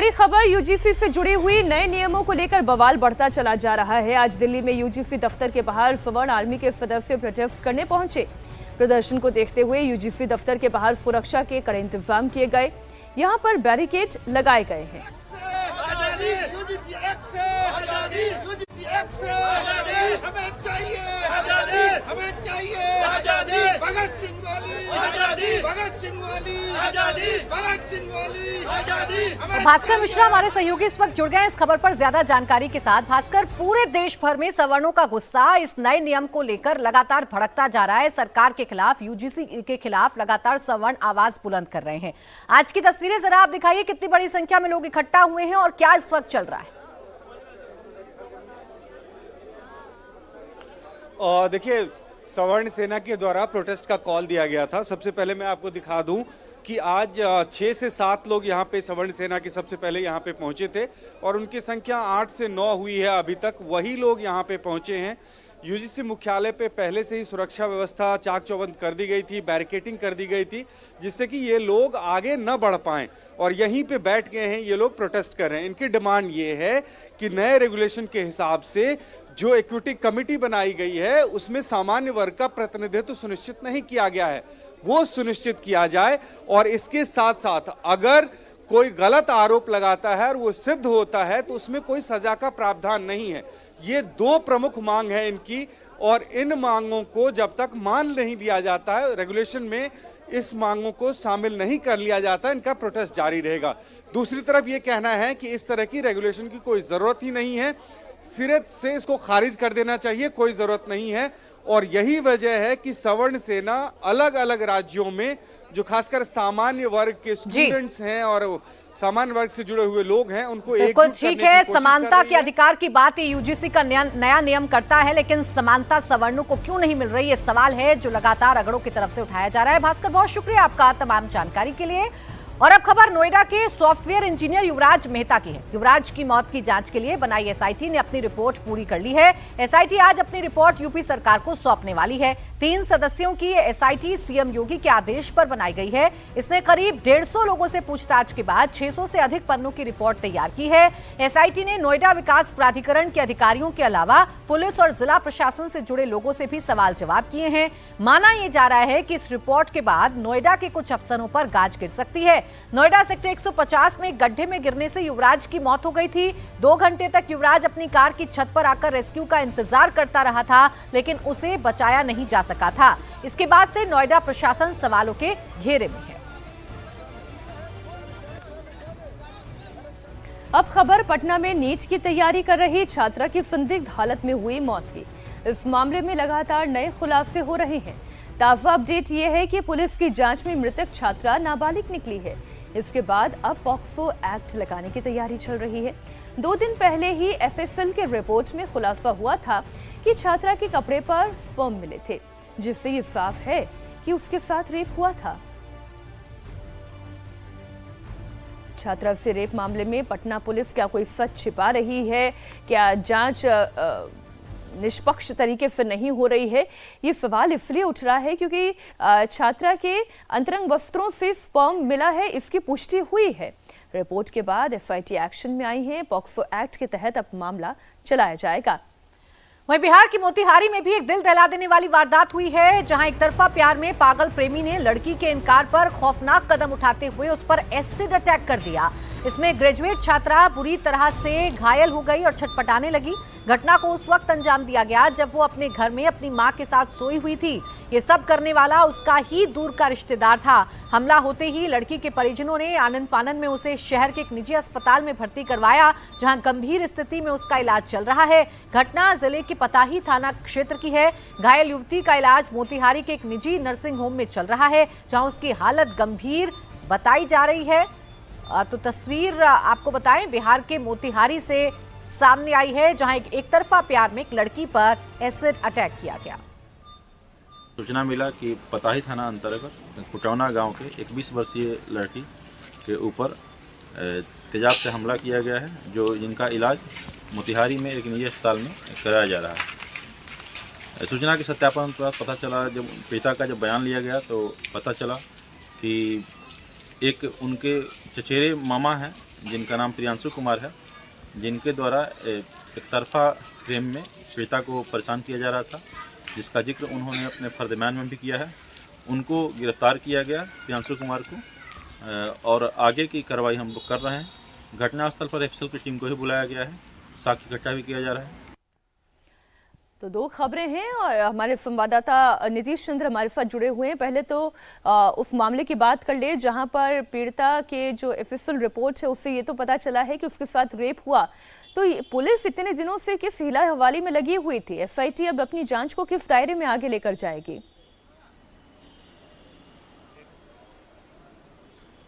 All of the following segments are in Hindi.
बड़ी खबर यूजीसी से जुड़ी हुई नए नियमों को लेकर बवाल बढ़ता चला जा रहा है। आज दिल्ली में यूजीसी दफ्तर के बाहर सवर्ण आर्मी के सदस्य प्रोटेस्ट करने पहुंचे। प्रदर्शन को देखते हुए यूजीसी दफ्तर के बाहर सुरक्षा के कड़े इंतजाम किए गए। यहां पर बैरिकेड लगाए गए हैं। भास्कर मिश्रा हमारे सहयोगी इस वक्त जुड़ गए इस खबर पर ज्यादा जानकारी के साथ। भास्कर, पूरे देश भर में सवर्णों का गुस्सा इस नए नियम को लेकर लगातार भड़कता जा रहा है। सरकार के खिलाफ, यूजीसी के खिलाफ लगातार सवर्ण आवाज बुलंद कर रहे हैं। आज की तस्वीरें जरा आप दिखाइए, कितनी बड़ी संख्या में लोग इकट्ठा हुए हैं और क्या इस वक्त चल रहा है? देखिए, सवर्ण सेना के द्वारा प्रोटेस्ट का कॉल दिया गया था। सबसे पहले मैं आपको दिखा दूं कि आज 6 से 7 लोग यहाँ पे सवर्ण सेना के सबसे पहले यहाँ पे पहुंचे थे और उनकी संख्या 8 से 9 हुई है। अभी तक वही लोग यहाँ पे पहुंचे हैं। यूजीसी मुख्यालय पे पहले से ही सुरक्षा व्यवस्था चाक चौबंद कर दी गई थी, बैरिकेडिंग कर दी गई थी, जिससे कि ये लोग आगे न बढ़ पाएं और यहीं पे बैठ गए हैं। ये लोग प्रोटेस्ट कर रहे हैं। इनकी डिमांड ये है कि नए रेगुलेशन के हिसाब से जो इक्विटी कमेटी बनाई गई है उसमें सामान्य वर्ग का प्रतिनिधित्व सुनिश्चित नहीं किया गया है, वो सुनिश्चित किया जाए। और इसके साथ साथ अगर कोई गलत आरोप लगाता है और वो सिद्ध होता है तो उसमें कोई सजा का प्रावधान नहीं है। ये 2 प्रमुख मांग है इनकी, और इन मांगों को जब तक मान नहीं लिया जाता है, रेगुलेशन में इस मांगों को शामिल नहीं कर लिया जाता, इनका प्रोटेस्ट जारी रहेगा। दूसरी तरफ ये कहना है कि इस तरह की रेगुलेशन की कोई जरूरत ही नहीं है, सिरे से इसको खारिज कर देना चाहिए, कोई जरूरत नहीं है। और यही वजह है कि सवर्ण सेना अलग अलग राज्यों में जो खासकर सामान्य वर्ग के स्टूडेंट्स हैं और सामान्य वर्ग से जुड़े हुए लोग हैं उनको बिल्कुल ठीक है। समानता के अधिकार की बात यूजीसी का नया नियम करता है, लेकिन समानता सवर्णों को क्यों नहीं मिल रही, ये सवाल है जो लगातार अगड़ों की तरफ से उठाया जा रहा है। भास्कर, बहुत शुक्रिया आपका तमाम जानकारी के लिए। और अब खबर नोएडा के सॉफ्टवेयर इंजीनियर युवराज मेहता की है। युवराज की मौत की जांच के लिए बनाई एसआईटी ने अपनी रिपोर्ट पूरी कर ली है। एसआईटी आज अपनी रिपोर्ट यूपी सरकार को सौंपने वाली है। 3 सदस्यों की एसआईटी सीएम योगी के आदेश पर बनाई गई है। इसने करीब 150 लोगों से पूछताछ के बाद 600 से अधिक पन्नों की रिपोर्ट तैयार की है। एसआईटी ने नोएडा विकास प्राधिकरण के अधिकारियों के अलावा पुलिस और जिला प्रशासन से जुड़े लोगों से भी सवाल जवाब किए हैं। माना यह जा रहा है कि इस रिपोर्ट के बाद नोएडा के कुछ अफसरों पर गाज गिर सकती है। नोएडा सेक्टर 150 में एक गड्ढे में गिरने से युवराज की मौत हो गई थी। 2 घंटे तक युवराज अपनी कार की छत पर आकर रेस्क्यू का इंतजार करता रहा था, लेकिन उसे बचाया नहीं जा सका था। इसके बाद से नोएडा प्रशासन सवालों के घेरे में है। अब खबर पटना में नीट की तैयारी कर रही छात्रा की संदिग्ध हालत में हुई मौत की। इस मामले में लगातार नए खुलासे हो रहे हैं। ताजा अपडेट ये है कि पुलिस की जांच में मृतक छात्रा नाबालिग निकली है। इसके बाद अब पॉक्सो एक्ट लगाने की तैयारी चल रही है। 2 दिन पहले ही एफएसएल के रिपोर्ट में खुलासा हुआ था कि छात्रा के कपड़े पर स्पर्म मिले थे, जिससे ये साफ है कि उसके साथ रेप हुआ था। छात्रा से रेप मामले में पटना पुलिस क्या कोई सच छिपा रही है? क्या जांच निष्पक्ष तरीके से नहीं हो रही है? ये सवाल इसलिए उठ रहा है क्योंकि छात्रा के अंतरंग वस्त्रों से स्पर्म मिला है, इसकी पुष्टि हुई है। रिपोर्ट के बाद एसआईटी एक्शन में आई है। पॉक्सो एक्ट के तहत अब मामला चलाया जाएगा। वहीं बिहार की मोतिहारी में भी एक दिल दहला देने वाली वारदात हुई है, जहां एक तरफा प्यार में पागल प्रेमी ने लड़की के इनकार पर खौफनाक कदम उठाते हुए उस पर एसिड अटैक कर दिया। इसमें ग्रेजुएट छात्रा बुरी तरह से घायल हो गई और छटपटाने लगी। घटना को उस वक्त अंजाम दिया गया जब वो अपने घर में अपनी मां के साथ सोई हुई थी। ये सब करने वाला उसका ही दूर का रिश्तेदार था। हमला होते ही लड़की के परिजनों ने आनन फानन में उसे शहर के एक निजी अस्पताल में भर्ती करवाया, जहां गंभीर स्थिति में उसका इलाज चल रहा है। घटना जिले के पताही थाना क्षेत्र की है। घायल युवती का इलाज मोतिहारी के एक निजी नर्सिंग होम में चल रहा है, जहां उसकी हालत गंभीर बताई जा रही है। तो तस्वीर आपको बताएं, बिहार के मोतिहारी से सामने आई है, जहां एक तरफा प्यार में एक लड़की पर एसिड अटैक किया गया। सूचना मिला कि पताही थाना अंतर्गत कुटौना गांव के एक 20 वर्षीय लड़की के ऊपर तेजाब से हमला किया गया है, जो जिनका इलाज मोतिहारी में एक निजी अस्पताल में कराया जा रहा है। सूचना के सत्यापन पर पता चला, जब पिता का जब बयान लिया गया तो पता चला कि एक उनके चचेरे मामा हैं जिनका नाम प्रियांशु कुमार है, जिनके द्वारा एक तरफा प्रेम में पीड़िता को परेशान किया जा रहा था, जिसका जिक्र उन्होंने अपने फर्दमान में भी किया है। उनको गिरफ्तार किया गया, प्रियांशु कुमार को, और आगे की कार्रवाई हम लोग कर रहे हैं। घटनास्थल पर एफएसएल की टीम को ही बुलाया गया है, साक्ष्य इकट्ठा भी किया जा रहा है। तो दो खबरें हैं और हमारे संवाददाता नीतीश चंद्र हमारे साथ जुड़े हुए हैं। पहले तो उस मामले की बात कर ले जहां पर पीड़िता के जो एफएसएल रिपोर्ट है उससे ये तो पता चला है कि उसके साथ रेप हुआ। तो पुलिस इतने दिनों से किस हिला हवाली में लगी हुई थी? एसआईटी अब अपनी जांच को किस दायरे में आगे लेकर जाएगी?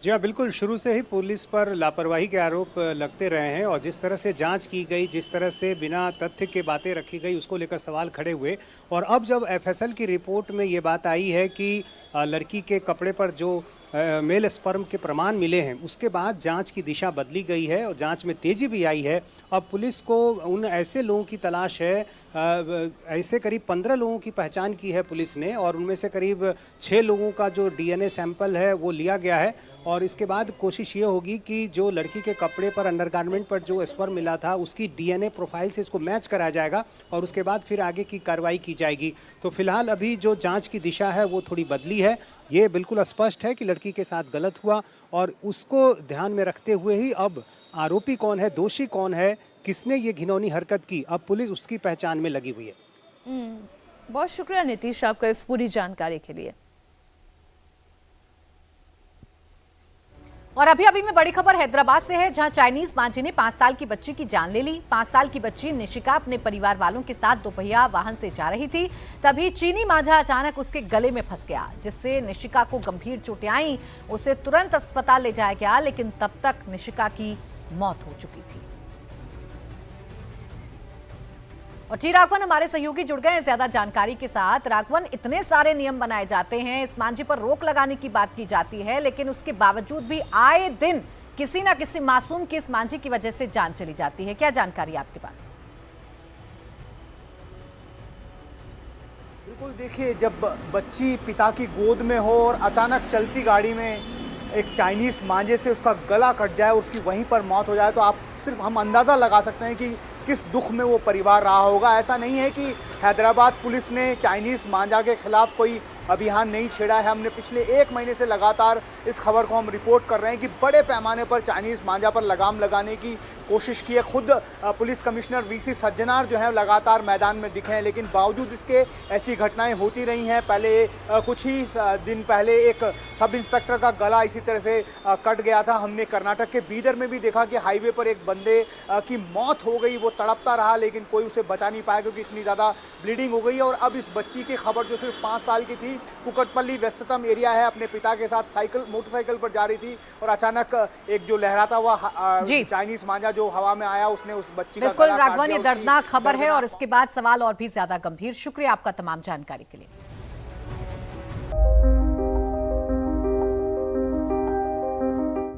जी हाँ, बिल्कुल शुरू से ही पुलिस पर लापरवाही के आरोप लगते रहे हैं और जिस तरह से जांच की गई, जिस तरह से बिना तथ्य के बातें रखी गई, उसको लेकर सवाल खड़े हुए। और अब जब एफएसएल की रिपोर्ट में ये बात आई है कि लड़की के कपड़े पर जो मेल स्पर्म के प्रमाण मिले हैं, उसके बाद जांच की दिशा बदली गई है और जांच में तेजी भी आई है। अब पुलिस को उन ऐसे लोगों की तलाश है, ऐसे करीब 15 लोगों की पहचान की है पुलिस ने और उनमें से करीब 6 लोगों का जो डीएनए सैंपल है वो लिया गया है। और इसके बाद कोशिश ये होगी कि जो लड़की के कपड़े पर, अंडरगारमेंट पर जो स्पर्म मिला था, उसकी डीएनए प्रोफाइल से इसको मैच कराया जाएगा और उसके बाद फिर आगे की कार्रवाई की जाएगी। तो फिलहाल अभी जो जांच की दिशा है वो थोड़ी बदली है। ये बिल्कुल स्पष्ट है कि लड़की के साथ गलत हुआ और उसको ध्यान में रखते हुए ही अब आरोपी कौन है, दोषी कौन है, किसने ये घिनौनी हरकत की, अब पुलिस उसकी पहचान में लगी हुई है। बहुत शुक्रिया नीतीश आपका इस पूरी जानकारी के लिए। और अभी में बड़ी खबर हैदराबाद से है, जहां चाइनीज मांझे ने 5 साल की बच्ची की जान ले ली। 5 साल की बच्ची निशिका अपने परिवार वालों के साथ दोपहिया वाहन से जा रही थी, तभी चीनी मांझा अचानक उसके गले में फंस गया, जिससे निशिका को गंभीर चोटें आईं। उसे तुरंत अस्पताल ले जाया गया, लेकिन तब तक निशिका की मौत हो चुकी थी। और टी राघवन हमारे सहयोगी जुड़ गए हैं ज्यादा जानकारी के साथ। राघवन, इतने सारे नियम बनाए जाते हैं, इस मांझे पर रोक लगाने की बात की जाती है, लेकिन उसके बावजूद भी आए दिन किसी ना किसी मासूम की इस मांझे की वजह से जान चली जाती है। क्या जानकारी आपके पास? बिल्कुल, देखिए, जब बच्ची पिता की गोद में हो और अचानक चलती गाड़ी में एक चाइनीज मांझे से उसका गला कट जाए, उसकी वहीं पर मौत हो जाए, तो आप सिर्फ हम अंदाज़ा लगा सकते हैं कि किस दुख में वो परिवार रहा होगा। ऐसा नहीं है कि हैदराबाद पुलिस ने चाइनीज़ मांझा के खिलाफ कोई अभियान नहीं छेड़ा है। हमने पिछले 1 महीने से लगातार इस खबर को हम रिपोर्ट कर रहे हैं कि बड़े पैमाने पर चाइनीज़ मांझा पर लगाम लगाने की कोशिश की है। खुद पुलिस कमिश्नर वीसी सज्जनार जो है लगातार मैदान में दिखे हैं, लेकिन बावजूद इसके ऐसी घटनाएं होती रही हैं। पहले कुछ ही दिन पहले एक सब इंस्पेक्टर का गला इसी तरह से कट गया था। हमने कर्नाटक के बीदर में भी देखा कि हाईवे पर एक बंदे की मौत हो गई, वो तड़पता रहा लेकिन कोई उसे बचा नहीं पाया क्योंकि इतनी ज़्यादा ब्लीडिंग हो गई। और अब इस बच्ची की खबर जो सिर्फ 5 साल की थी, कुकटपल्ली व्यस्ततम एरिया है, अपने पिता के साथ मोटरसाइकिल पर जा रही थी और अचानक एक जो लहराता हुआ चाइनीज मांझा जो हवा में आया, उसने उस बच्ची का बिल्कुल राघवन, ये दर्दनाक खबर है और इसके बाद सवाल और भी ज्यादा गंभीर। शुक्रिया आपका तमाम जानकारी के लिए।